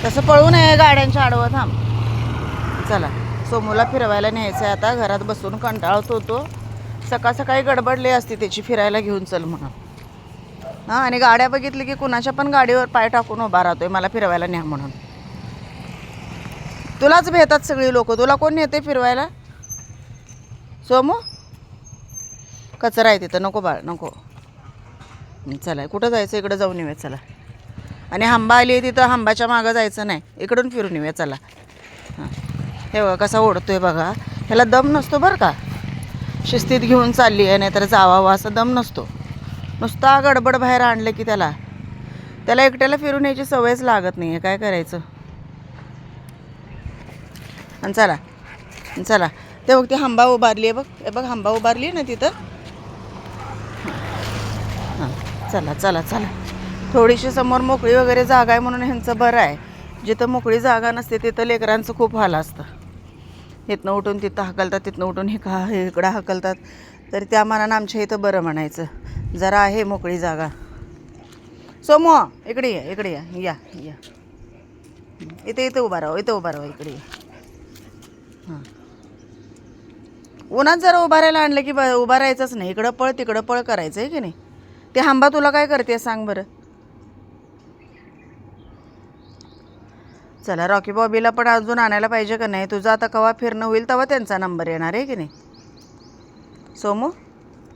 तसं पळू नये, गाड्यांच्या आडवं थांब. चला, सोमूला फिरवायला न्यायचं आहे आता. घरात बसून कंटाळत होतो. सकाळ सकाळी गडबडली असती त्याची, फिरायला घेऊन चल म्हणून. हां, आणि गाड्या बघितली की कुणाच्या पण गाडीवर पाय टाकून उभा राहतोय मला फिरवायला न्या म्हणून. तुलाच भेटतात सगळी लोक, तुला कोण नेते फिरवायला? सोमू, कचरा आहे तिथं, नको बाळ नको. चला, कुठं जायचं? इकडं जाऊन येऊया चला. आणि हंबा आली आहे तिथं, हंबाच्या मागं जायचं नाही, इकडून फिरून येऊया चला. हां, हे बघा कसा ओढतोय बघा. ह्याला दम नसतो बरं का. शिस्तीत घेऊन चालली आहे, नाहीतर जावावा असा दम नसतो. नुसता गडबड बाहेर आणलं की त्याला एकट्याला फिरून यायची सवयच लागत नाही आहे. काय करायचं? आणि चला चला, ते बघ ती हंबा उभारली आहे बघ. हे बघ हंबा उभारली आहे ना तिथं. हां, चला चला चला. थोडीशी समोर मोकळी वगैरे जागा आहे म्हणून ह्यांचं बरं आहे. जिथं मोकळी जागा नसते तिथं लेकरांचं खूप हाल असतं. इथनं उठून तिथं हाकलतात, तिथनं उठून इकडं हाकलतात. तर त्या मानानं आमच्या इथं बरं म्हणायचं, जरा आहे मोकळी जागा. सोमू, इकडे या, इकडे या या या. इथे उभा राहा, इथं उभा राहा, इकडे या. हां, उन्हात जरा उभा राहायला आणलं की उभा राहायचंच नाही. इकडं पळ तिकडं पळ करायचं आहे की नाही. ते हंबा तुला काय करते सांग बरं. चला, रॉकी बॉबीला पण अजून आणायला पाहिजे का नाही? तुझं आता केव्हा फिरणं होईल तेव्हा त्यांचा नंबर येणार आहे की नाही सोमू?